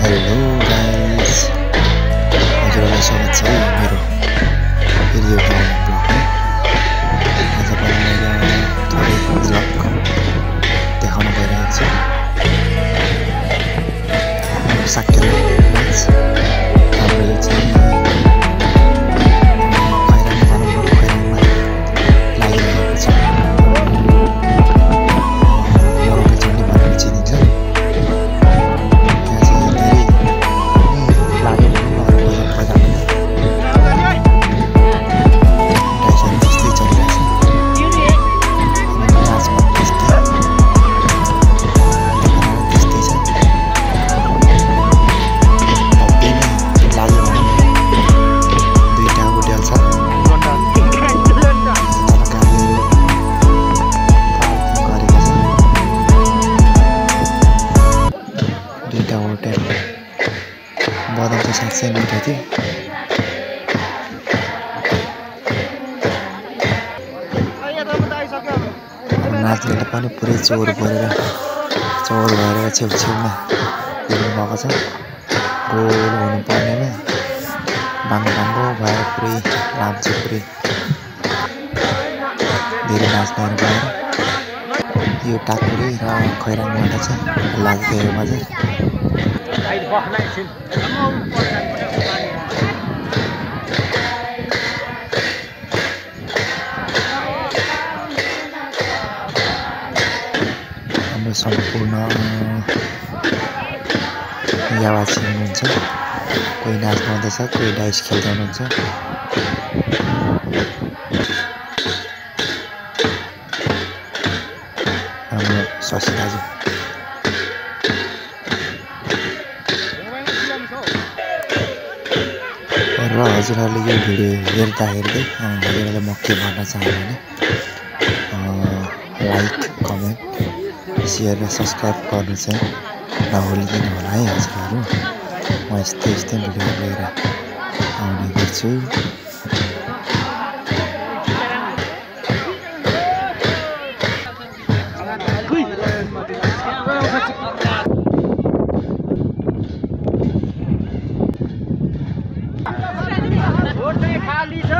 Hello guys, हजुरहरूलाई स्वागत छ मेरो फेरि एउटा ब्लगमा। आज पनि मैले थोरै ब्लग देखाउन गइरहेको छु। साकेल म्याच हाम्रो चाहिँ खैराङमा लागिरहेको छ। मरौटे चण्डी भनेर चिनिन्छ। बदम त साँच्चै मिठो थियो। नाच्नेले पनि पुरै चोर भएर छेउछेउमा हिँड्नुभएको छ। गोल हुनुपर्नेमा बाङ्गो भएर पुरै लाम्चे पुरै धेरै नाच्नेहरू भएर यो टाकुरी र खैराङबाट चाहिँ लाग्थ्यो यो बजार। हाम्रो सम्पूर्ण यावासी हुनुहुन्छ। कोही नाच्नु हुँदैछ, कोही डाइस खेल्दै हुनुहुन्छ। हाम्रो शशी दाजु र हजुरहरूले यो भिडियो हेर्दै हजुरहरूले म के भन्न चाहेँ भने लाइक, कमेन्ट, सेयर र सब्सक्राइब गर्नु चाहिँ नभुलिदिनु होला है हजुरहरू। म यस्तै भिडियो लिएर आउने गर्छु। खाली छ